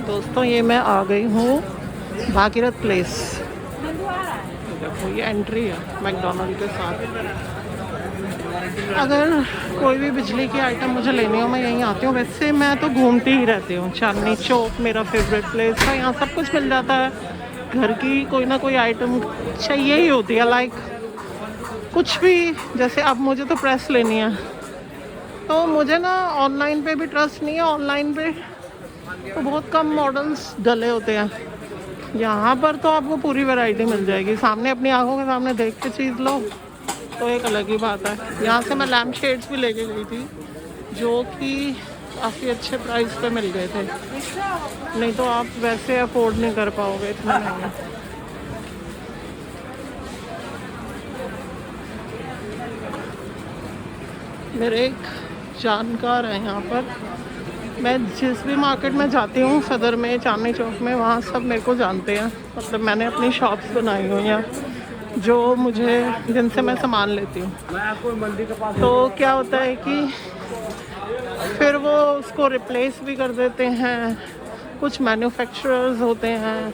दोस्तों ये मैं आ गई हूँ भागीरथ प्लेस। देखो ये एंट्री है मैकडोनल्ड के साथ। अगर कोई भी बिजली की आइटम मुझे लेनी हो मैं यहीं आती हूँ। वैसे मैं तो घूमती ही रहती हूँ। चांदनी चौक मेरा फेवरेट प्लेस है, यहाँ सब कुछ मिल जाता है। घर की कोई ना कोई आइटम चाहिए ही होती है, लाइक कुछ भी। जैसे अब मुझे तो प्रेस लेनी है, तो मुझे ना ऑनलाइन पे भी ट्रस्ट नहीं है। ऑनलाइन पे तो बहुत कम मॉडल्स डले होते हैं, यहाँ पर तो आपको पूरी वैरायटी मिल जाएगी। सामने अपनी आंखों के सामने देख के चीज़ लो तो एक अलग ही बात है। यहाँ से मैं लैम्प शेड्स भी लेके गई थी, जो कि काफ़ी अच्छे प्राइस पे मिल गए थे। नहीं तो आप वैसे अफोर्ड नहीं कर पाओगे इतना महंगा। मेरे एक जानकार है यहाँ पर। मैं जिस भी मार्केट में जाती हूँ, सदर में, चांदनी चौक में, वहाँ सब मेरे को जानते हैं। मतलब मैंने अपनी शॉप्स बनाई हुई हैं जो मुझे, जिनसे मैं सामान लेती हूँ। तो क्या होता है कि फिर वो उसको रिप्लेस भी कर देते हैं। कुछ मैन्युफैक्चरर्स होते हैं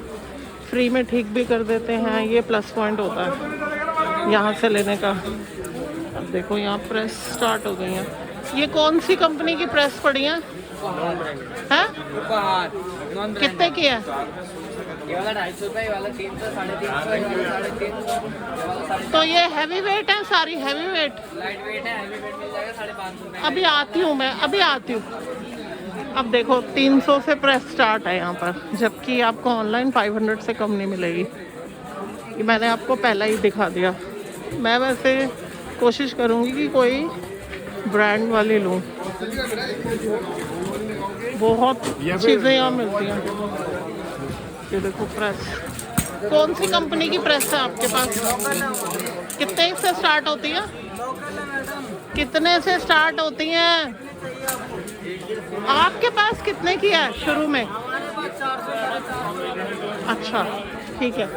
फ्री में ठीक भी कर देते हैं। ये प्लस पॉइंट होता है यहाँ से लेने का। अब देखो यहाँ प्रेस स्टार्ट हो गई है। ये कौन सी कंपनी की प्रेस पड़ी है? हैं? कितने की है? ये वाला 250 रुपये, ये वाला 300, 350, ये वाला 350। तो ये हैवी वेट है, सारी हैवी वेट? लाइट वेट है, हैवी वेट मिल जाएगा 550 रुपये। अभी आती हूँ मैं, अभी आती हूँ। अब देखो 300 से प्रेस स्टार्ट है यहाँ पर, जबकि आपको ऑनलाइन 500 से कम नहीं मिलेगी। ये मैंने आपको पहला ही दिखा दिया। मैं वैसे कोशिश करूँगी कि कोई ब्रांड वाली लूँ। बहुत चीज़ें यहाँ मिलती हैं। ये देखो प्रेस, कौन सी कंपनी की प्रेस है आपके पास? कितने से स्टार्ट होती है? कितने से स्टार्ट होती हैं? आपके पास कितने की है शुरू में? अच्छा ठीक है।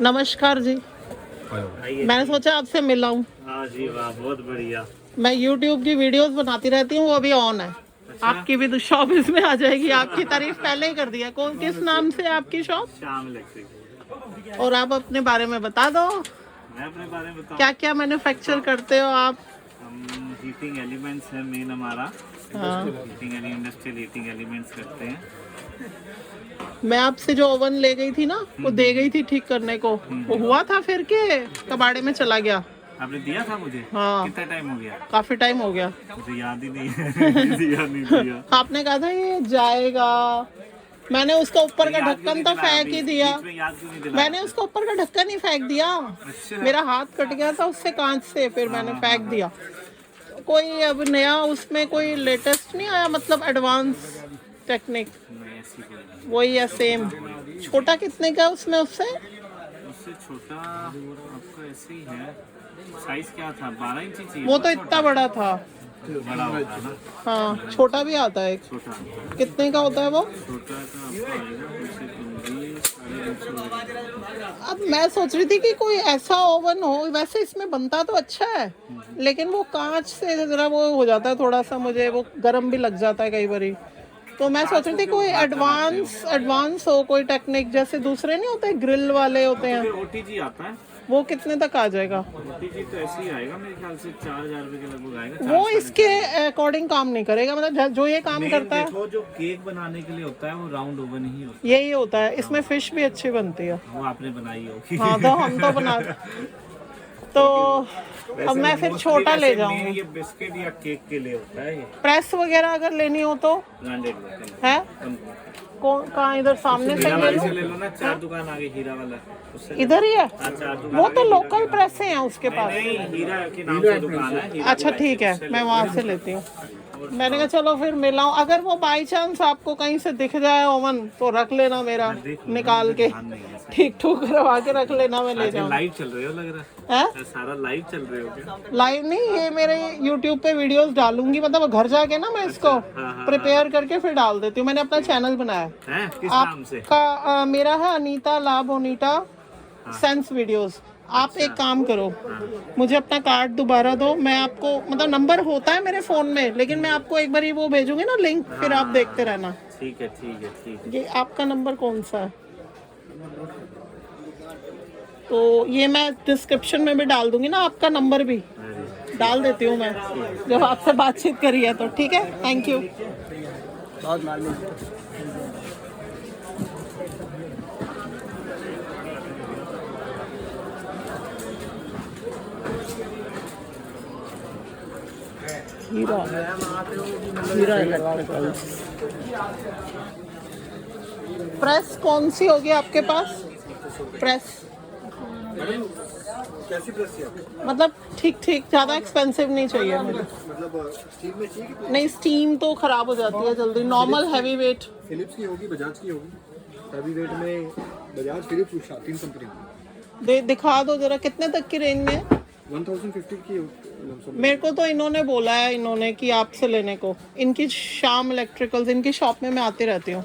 नमस्कार जी, मैंने सोचा आपसे मिला हूँ। हाँ जी, वाह, बहुत बढ़िया। मैं YouTube की वीडियोस बनाती रहती हूँ, वो अभी ऑन है। अच्छा? आपकी भी तो शॉप इसमें आ जाएगी। आपकी तारीफ पहले ही कर दिया। कौन, किस नाम से है आपकी शॉप? श्याम इलेक्ट्रिक। और आप अपने बारे में बता दो, मैं अपने बारे में बताऊं? क्या क्या मैन्युफैक्चर करते हो आप? हम हीटिंग एलिमेंट्स है मेन हमारा। हाँ। हीटिंग इंडस्ट्रियल हीटिंग एलिमेंट्स करते हैं। मैं आपसे जो ओवन ले गई थी ना, वो दे गई थी ठीक करने को, वो हुआ था फिर के कबाड़े में चला गया? आपने दिया था मुझे? हाँ। कितना टाइम हो गया? काफी टाइम हो गया। मुझे याद ही नहीं है। दिया नहीं दिया। आपने कहा था ये जाएगा, मैंने उसका ऊपर का ढक्कन तो फेंक ही दिया। बीच में याद क्यों नहीं दिलाया? मैंने उसका ऊपर का ढक्कन ही फेंक दिया। अच्छा। मेरा हाथ कट गया था उससे, कांच से, फिर मैंने फेंक दिया। कोई अब नया उसमें कोई लेटेस्ट नहीं आया, मतलब एडवांस टेक्निक? नहीं, ऐसी कोई नहीं। वही है सेम। छोटा कितने का उसमें उससे? उससे छोटा आपका ऐसे ही है। साइज क्या था? 12 इंची चाहिए? वो तो इतना बड़ा था। बड़ा होता है ना? हाँ, छोटा भी आता है एक। छोटा। कितने का होता है वो? छोटा का आपका आएगा 220। अब मैं सोच रही थी कि कोई ऐसा ओवन हो। वैसे इसमें बनता तो अच्छा है, लेकिन वो कांच से जरा वो हो जाता है थोड़ा सा, मुझे वो गर्म भी लग जाता है कई बारी। तो मैं सोच रही थी कोई एडवांस हो, कोई टेक्निक, जैसे दूसरे नहीं होते ग्रिल वाले होते हैं। ओटीजी आता है। वो कितने तक आ जाएगा? ओटीजी तो ऐसे ही आएगा मेरे ख्याल से 4000 रुपए के लगभग आएगा। वो इसके अकॉर्डिंग काम नहीं करेगा, मतलब जो ये काम करता है। देखो, जो केक बनाने के लिए होता है वो राउंड ओवन ही होता है। यही होता है। इसमें फिश भी अच्छी बनती है। वो आपने बनाई होगी। हाँ, तो हम तो बना। तो अब मैं फिर छोटा ले जाऊंगी। ये बिस्किट या केक के लिए होता है ये। प्रेस वगैरह अगर लेनी हो तो ब्रांडेड है? कौन, कहाँ? इधर सामने से ले से लो। ले लो ना। 4 दुकान आगे हीरा वाला, उससे इधर ही है? 4 दुकान वो तो आगे लोकल प्रेस हैं उसके पास। नहीं, हीरा के नाम से दुकान है। हीरा अच्छा ठीक है, मैं वहाँ से लेती हूँ। मैंने कहा चलो फिर मिलाऊं, अगर वो बाई चांस आपको कहीं से दिख जाए ओवन तो रख लेना मेरा, निकाल के ठीक ठूक करवा के रख लेना, मैं ले जाऊँ। लाइव चल रहे हो लग रहा है, सारा लाइव चल रहे हो क्या? लाइव नहीं, ये मेरे YouTube पे वीडियोस डालूंगी, मतलब घर जाके ना मैं इसको प्रिपेयर करके फिर डाल देती हूँ। मैंने अपना चैनल बनाया है, किस नाम से? आपका मेरा है अनीता ला बोनीटा सेंस वीडियोस। आप एक काम करो, मुझे अपना कार्ड दोबारा दो, मैं आपको, मतलब नंबर होता है मेरे फोन में, लेकिन मैं आपको एक बार वो भेजूंगी ना लिंक, फिर आप देखते रहना। ठीक है ठीक है ठीक है। ये आपका नंबर कौन सा है? तो ये मैं डिस्क्रिप्शन में भी डाल दूंगी ना, आपका नंबर भी डाल देती हूँ मैं, जब आपसे बातचीत करी है तो। ठीक है, थैंक यू। बहुत मालूम। हीरा इलेक्ट्रिकल्स। प्रेस कौन सी होगी आपके पास? प्रेस कैसी प्रेस चाहिए? मतलब ठीक ठीक, ज्यादा एक्सपेंसिव नहीं चाहिए मुझे। मतलब स्टील में चाहिए? नहीं, स्टीम तो खराब हो जाती है जल्दी। नॉर्मल हैवी वेट फिलिप्स की होगी, बजाज की होगी। हैवी वेट में बजाज, फिलिप्स, उषा, 3 कंपनी होगी। दिखा दो जरा, कितने तक की रेंज में? 1050 की। मेरे को तो इन्होंने बोला है, इन्होंने कि आपसे लेने को, इनकी शाम इलेक्ट्रिकल्स, इनकी शॉप में मैं आती रहती हूँ।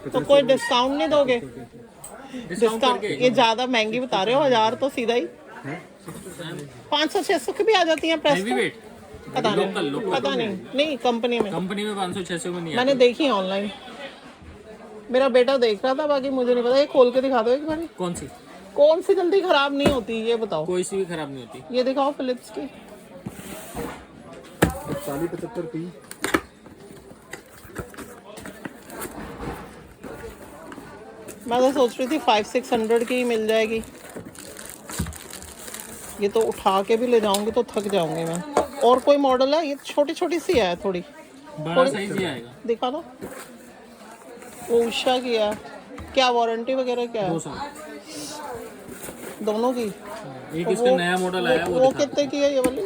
तो कोई डिस्काउंट नहीं दोगे? डिस्काउंट ये ज्यादा महंगी बता रहे हो, 1000 तो सीधा ही 500-600 की भी आ जाती है प्रेस तो। पता नहीं, पता नहीं, नहीं कंपनी में 500-600 में नहीं मैंने देखी है ऑनलाइन। मेरा बेटा देख रहा था, बाकी मुझे नहीं पता। ये खोल के दिखा दो एक बार। कौन सी जल्दी खराब नहीं होती ये बताओ? कोई सी भी खराब नहीं होती। ये दिखाओ फिलिप्स की। 40-75 पी। मैं तो सोच रही थी 500-600 की ही मिल जाएगी। ये तो उठा के भी ले जाऊंगी तो थक जाऊंगी मैं। और कोई मॉडल है? ये छोटी छोटी सी है थोड़ी, बड़ा साइज ही आएगा। दिखा दो। वो उषा की है, क्या वारंटी वगैरह क्या है? 200 दोनों की। एक इसका नया मॉडल आया वो कितने की है ये वाली?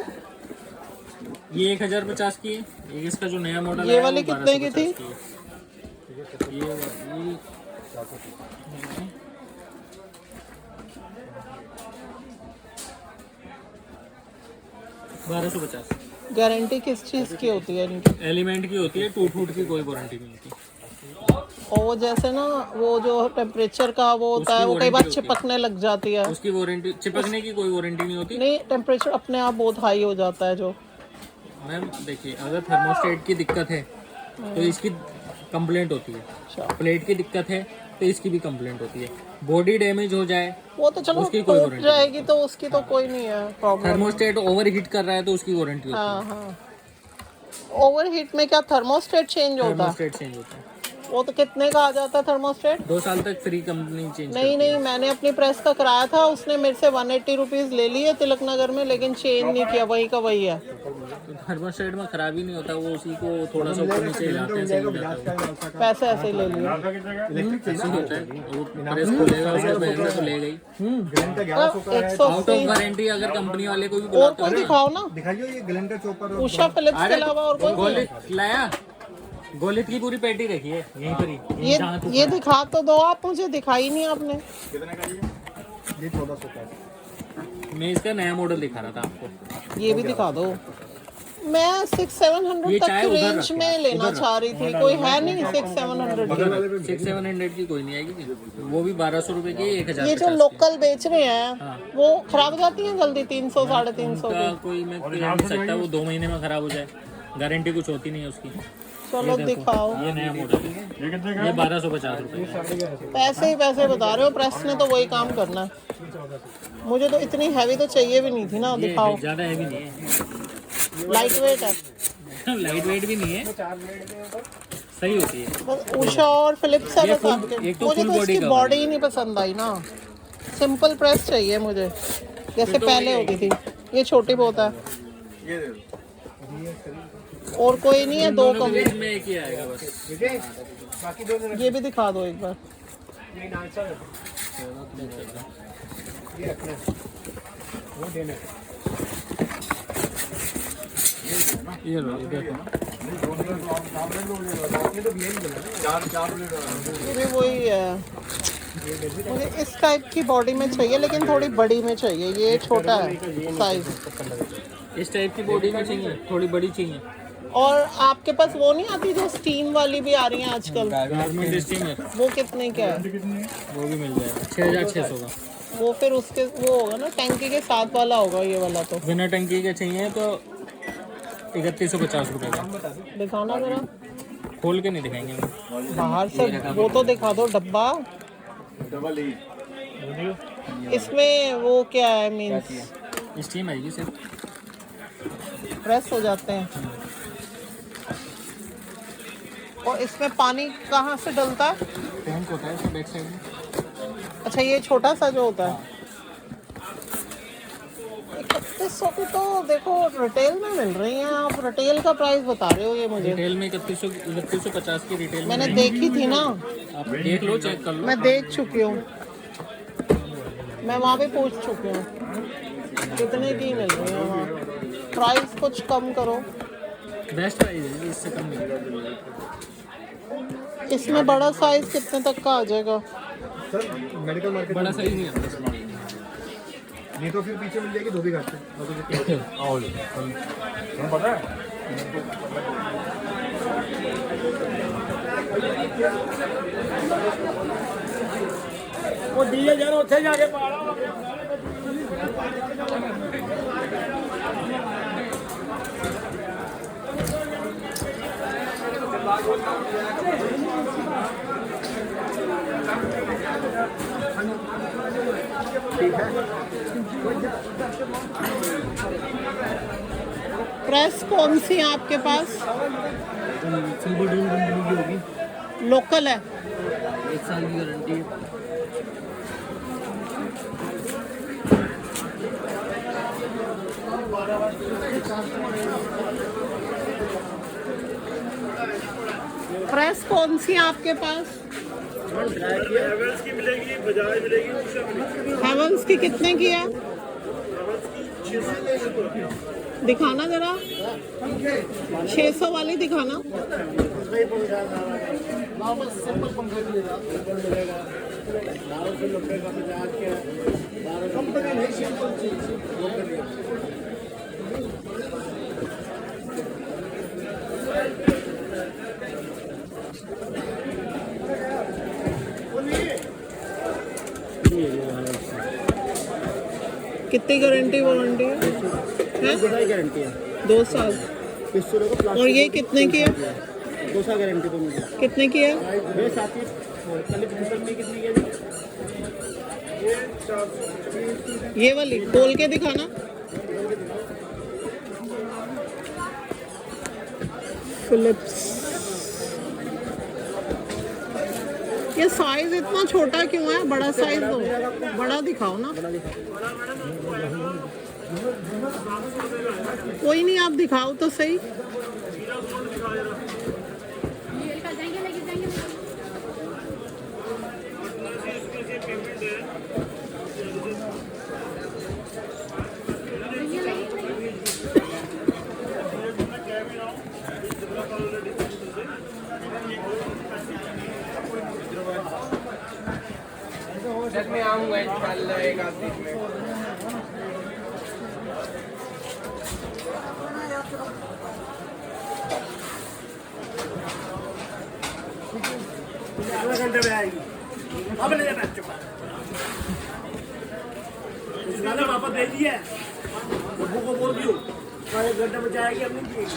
ये 1050 की है। एक इसका जो नया मॉडल ये वाली कितने की थी? ये 1250। गारंटी किस चीज की होती है इनकी? एलिमेंट की होती है, टूट की कोई वारंटी नहीं होती। और वो जैसे ना, वो जो टेम्परेचर का वो होता है, वो कई बार चिपकने लग जाती है। उसकी वारंटी, चिपकने की कोई वारंटी नहीं होती। नहीं, टेम्परेचर अपने आप बहुत हाई हो जाता है जो। मैम देखिए, अगर थर्मोस्टेट की दिक्कत है तो इसकी कंप्लेंट होती है। प्लेट की दिक्कत है तो इसकी भी कंप्लेंट होती है। बॉडी डैमेज हो जाए वो तो चलो उसकी कोई टूट वारंटी जाएगी तो उसकी तो कोई नहीं है प्रॉब्लम। थर्मोस्टेट ओवर हीट कर रहा है तो उसकी वारंटी होती है। हाँ हाँ। ओवर हीट में क्या थर्मोस्टेट चेंज होता है? थर्मोस्टेट चेंज होता है। वो तो कितने का आ जाता है थर्मोस्टेट? 2 साल तक फ्री कंपनी चेंज। नहीं, मैंने अपनी प्रेस का कराया था, उसने मेरे से 180 रुपीज ले लिए तिलक नगर में, लेकिन चेंज नहीं किया, वही का वही है। तो थर्मोस्टेट में खराबी नहीं होता, वो उसी को थोड़ा सा ऊपर नीचे हिलाते हैं, सही हो जाता है। पैसे ऐसे ही ले लिए। ऐसे ही होता है, वो प्रेस खुलेगा उसको पहनना तो ले गई। 180 आउट ऑफ वारंटी अगर कंपनी वाले को भी और बुलाते कोई हो दिखाओ ना, दिखाइए ये ग्लेंडर चॉपर। उषा फिलिप्स के अलावा और कोई नहीं है? गोलित लाया, गोलित की पूरी पेटी रखी है यहीं पर ही। ये दिखा तो दो आप, मुझे दिखाई नहीं आपने। कितने का ये 1400 का। मैं इसका नया मॉडल दिखा रहा था आपको। ये भी दिखा दो। मैं 600-700 ये तक चाहे की उधर रेंज रखे, में लेना चाह रही थी, कोई है नहीं 600-700 की? 600-700 की कोई नहीं आएगी, वो भी 1200 रुपए की, 1000। ये जो लोकल बेच रहे हैं वो खराब हो जाती हैं जल्दी, 300-350 का की। कोई मैं कह नहीं सकता वो 2 महीने में खराब हो जाए, गारंटी कुछ होती नहीं है उसकी। चलो दिखाओ। ये नया मॉडल है, ये 1250 रुपए। पैसे ही पैसे बता रहे हो, प्रेस ने तो वही काम करना है। मुझे तो इतनी हैवी तो चाहिए भी नहीं थी ना। दिखाओ। ज्यादा हैवी नहीं है, लाइट वेट है। लाइट वेट भी नहीं है, सही होती है। बस उषा और फिलिप्स है बस आपके। एक तो मुझे full तो body इसकी का बॉडी ही नहीं पसंद आई ना, सिंपल प्रेस चाहिए मुझे, जैसे पहले होती थी। ये छोटी बहुत है, और कोई नहीं है। 2 कम। में एक ही आएगा बस। ये भी दिखा दो एक बार। ये लो, ये देखो। मुझे वही है, मुझे इस टाइप की बॉडी में चाहिए लेकिन थोड़ी बड़ी में चाहिए। ये छोटा है साइज। इस टाइप की बॉडी में चाहिए, थोड़ी बड़ी चाहिए। और आपके पास वो नहीं आती जो स्टीम वाली भी आ रही है आजकल? गारमेंट स्टीमर, वो कितने का है? वो भी मिल जाएगा 6600 का। वो फिर उसके वो होगा ना, टंकी के साथ वाला होगा ये वाला तो। बिना टंकी के चाहिए तो 3150 रुपये का। दिखाना जरा, खोल के नहीं दिखाएंगे हम। बाहर से वो तो दिखा दो डब्बा। इसमें वो क्या है, मीन्स स्टीम आएगी सिर्फ। प्रेस हो जाते हैं। और इसमें पानी कहाँ से डलता है? टैंक होता है इसमें बैक साइड में। अच्छा, ये छोटा सा जो होता है। 3100 की तो देखो रिटेल में मिल रही हैं। आप रिटेल का प्राइस बता रहे हो ये मुझे? रिटेल में 3150 की रिटेल में मैंने देखी थी ना, आप देख लो, चेक कर लो। मैं देख चुकी हूँ, मैं वहाँ पे पूछ चुकी हूँ कितने की मिल रही है वहाँ। प्राइस कुछ कम करो। बेस्ट प्राइस है, इससे कम नहीं। इसमें बड़ा साइज कितने तक का आ जाएगा? सर मेडिकल मार्केट बड़ा साइज नहीं आता इसमें। नहीं तो फिर पीछे मिल जाएगी धोबी घाट पे। पता है वो दिए जाना उत्थे जाके पाड़ा। प्रेस कौन सी है आपके पास? सिल्वर ड्रिल कंपनी की होगी, लोकल है? 1 साल की गारंटी है। प्रेस कौन सी है आपके पास? हैवेल्स की मिलेगी, बजाज मिलेगी, उषा मिलेगी। हेवंस की कितने की है? दिखाना जरा, 600 वाली दिखाना। कितनी गारंटी वारंटी है? गारंटी है 2 साल। और ये कितने की है? 2 साल गारंटी तो मुझे। कितने की है? ये साथ ही कितनी की है? ये वाली खोल के दिखाना। फिलिप्स। ये साइज इतना छोटा क्यों है? बड़ा साइज दो, बड़ा दिखाओ ना। कोई नहीं, आप दिखाओ तो सही। मैं आऊँगा इंशाल्लाह एक आध दिन में। घंटे में आएगी। अब ले जाना चुप। उसने वापस दे दिया। बब्बू को बोल दियो, 1 घंटे में जाएगी, अब नहीं पिएगी।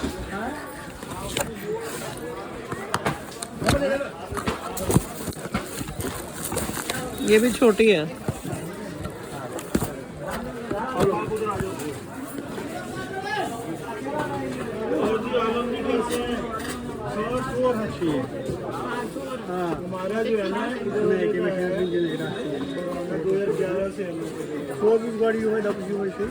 ये भी छोटी है। हमारा जो है ना, 2011 से 4 पीस गाड़ी हुई, डब्ल्यू हुई थी।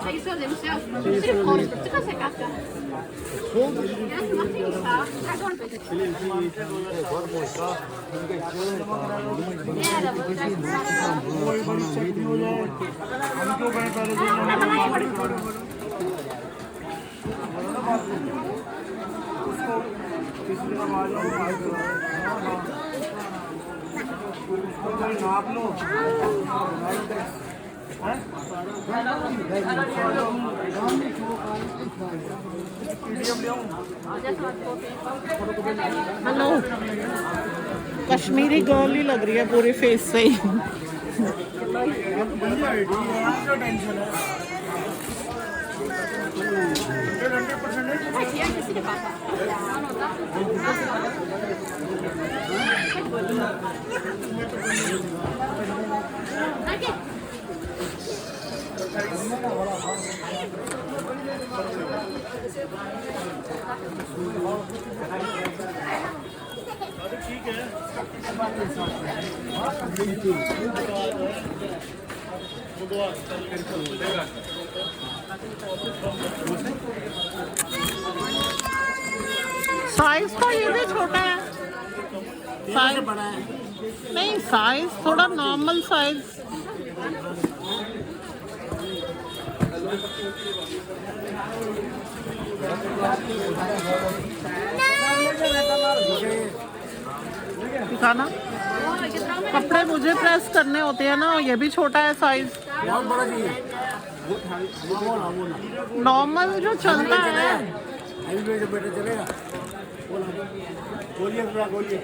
Ik zal hem zelf. Zit gewoon te zeggen. Ja, dat mag niet staan. नाप लो हेलो, कश्मीरी गर्ल ही लग रही है पूरे फेस से ही। साइज तो ये भी छोटा है, साइज बड़ा है। नहीं, साइज थोड़ा नॉर्मल साइज। दिखाना, कपड़े मुझे प्रेस करने होते हैं ना, ये भी छोटा है साइज। बहुत बड़ा चाहिए। नॉर्मल जो चलता है। अभी जो बेटा चलेगा बोलिए बोलिए।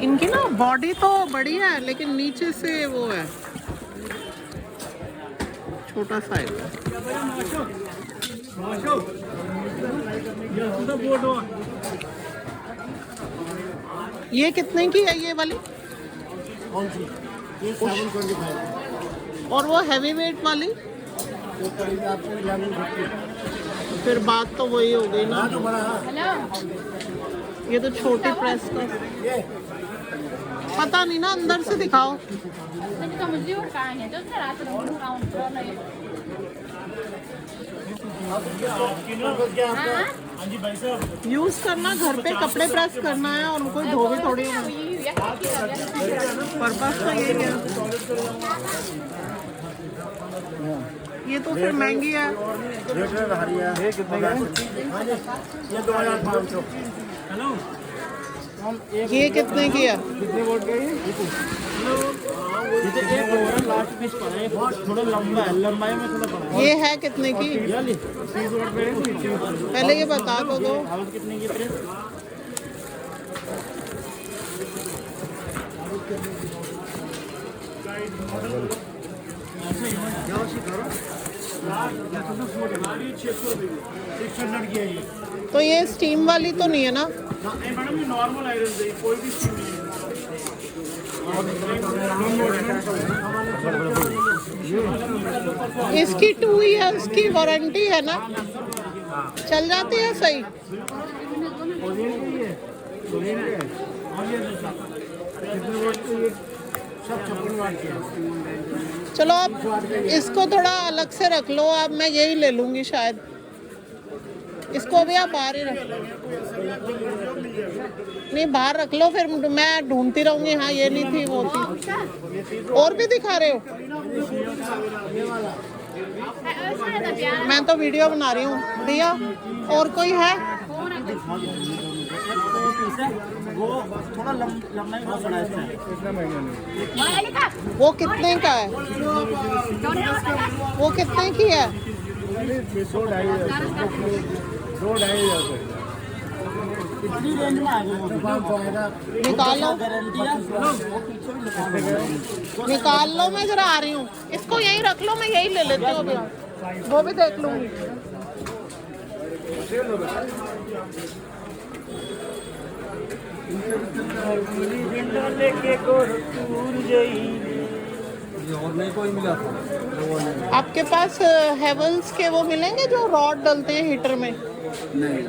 इनकी ना बॉडी तो बड़ी है लेकिन नीचे से वो है, छोटा साइज। ये कितने की है ये वाली? कौन सी? ये 725। और वो हैवी वेट वाली? वो करीब आपको 1150। फिर बात तो वही हो गई ना। जो बड़ा है ये तो छोटी प्रेस का, ये पता नहीं ना, अंदर से दिखाओ। क्या आपका? हाँ जी भाई साहब। यूज करना, घर पे कपड़े प्रेस करना है और उनको धोबी थोड़ी होना। पर्पस तो यही है। ये तो फिर महंगी है। ये कितने का? हाँ जी, ये 2500। हेलो, ये कितने की है? कितने वोट का ये? एक ओवर लास्ट पीस पड़ा है, बहुत थोड़ा लंबा है, लंबाई में थोड़ा बड़ा है। ये है कितने की? 30 वोट पे पहले ये बता तो दो। हाउस कितने की प्रेस? तो ये स्टीम वाली तो नहीं है ना? मैडम ये नॉर्मल आयरन है, कोई भी स्टीम नहीं है। इसकी 2 इयर्स की वारंटी है ना? चल जाती है सही? चलो अब इसको थोड़ा अलग से रख लो, अब मैं यही ले लूँगी शायद। इसको भी आप बाहर ही रख लो। नहीं, बाहर रख लो, फिर मैं ढूंढती रहूँगी। हाँ, ये नहीं थी, वो थी। और भी दिखा रहे हो? मैं तो वीडियो बना रही हूँ भैया। और कोई है? वो थोड़ा लंबाई बहुत बड़ा है। वो कितने का है? वो कितने की है? 2-2.5 कितनी रेंज में आ गई? निकालो, निकाल लो, मैं जरा आ रही हूँ। इसको यहीं रख लो, मैं यही ले लेती हूँ अभी। वो भी देख लूँगी। कोई मिला था आपके पास हेवल्स के वो मिलेंगे जो रॉड डलते हैं हीटर में? नहीं,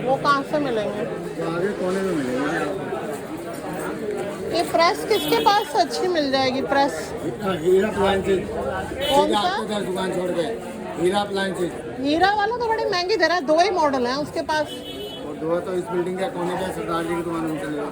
वो कहाँ से मिलेंगे? आगे कोने में मिलेगा। ये प्रेस किसके पास अच्छी मिल जाएगी प्रेस? हीरा अप्लायंसेज कौन सा? आपको 10 दुकान छोड़ के हीरा अप्लायंसेज हीरा वाला तो बड़ी महंगी दे रहा है, 2 ही मॉडल हैं उसके पास। और दो तो इस बिल्डिंग के कोने पे सरदार जी की दुकान में चले जाओ।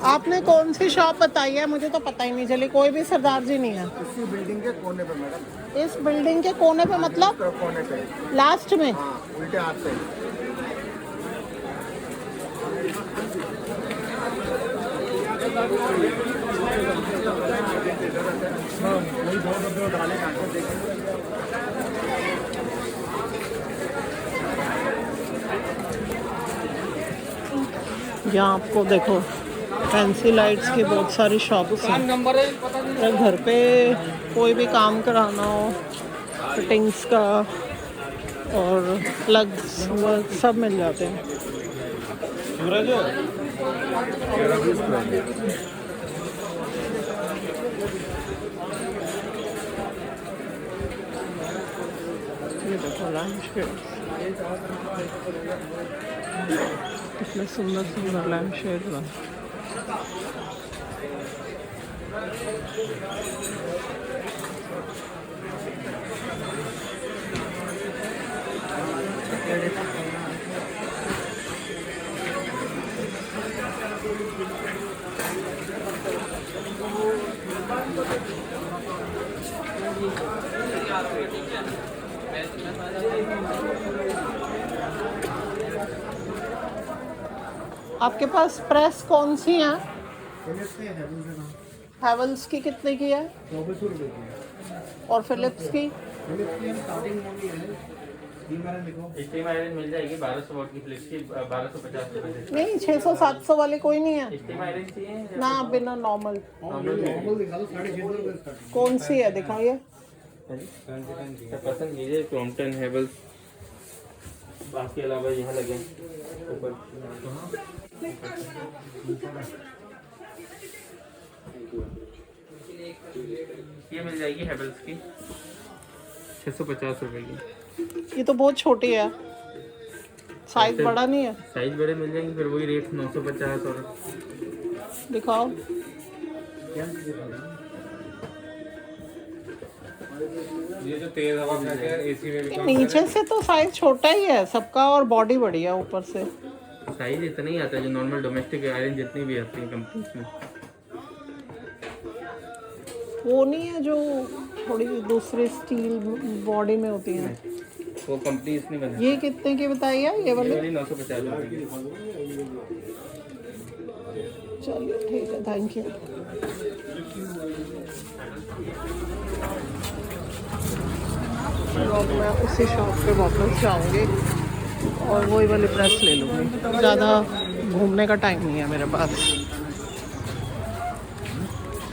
आपने कौन सी शॉप बताई है? मुझे तो पता ही नहीं चली, कोई भी सरदार जी नहीं है इसी बिल्डिंग के कोने पे मैडम, इस बिल्डिंग के कोने पे। मतलब कोने पे, लास्ट में? हाँ उल्टे हाथ पे। यहाँ आपको देखो फैंसी लाइट्स की बहुत सारी शॉप्स हैं। नंबर है पता नहीं। अगर घर पे कोई भी काम कराना हो, फिटिंग्स का और प्लग्स सब मिल जाते हैं। ये देखो लैम्प शेड्स, कितने सुंदर सुंदर लैम्प शेड्स हैं। आपके पास प्रेस कौन सी है? हैवल्स की कितने की है? 2400 रुपये की। और फिलिप्स की? फिलिप्स की स्टार्टिंग मॉडल है, स्टीम आयरन मिल जाएगी 1200 वॉट की, फिलिप्स की 1250 रुपए से। नहीं, 600-700 वाली कोई नहीं है स्टीम आयरन चाहिए ना? बिना नॉर्मल नॉर्मल दिखा दो, 650 रुपये स्टार्टिंग। कौन सी है दिखाइए। पसंद कीजिए, क्रॉम्पटन, हेवल्स, बाकी अलावा यहाँ लगे ऊपर। ये मिल जाएगी हेवल्स की 650 रुपए की। ये तो बहुत छोटी है, साइज बड़ा नहीं है। साइज बड़े मिल जाएंगे, फिर वही रेट 950 और दिखाओ। ये जो तेज हवा खाते हैं एसी में भी ये नीचे से तो साइज छोटा ही है सबका और बॉडी बड़ी है ऊपर से। साइज इतना ही आता है जो नॉर्मल डोमेस्टिक आयरन जितनी भी आती है कंपनी में। वो नहीं है जो थोड़ी दूसरी स्टील बॉडी में होती है? वो कंपनी इसने बनाई। ये कितने की बताई है ये वाली? 950 रुपए की। चलिए ठीक है, थैंक यू। अब मैं उसी शॉप पे वापस जाऊंगी और वही वाली प्रेस ले लूँगी। ज़्यादा घूमने का टाइम नहीं है मेरे पास।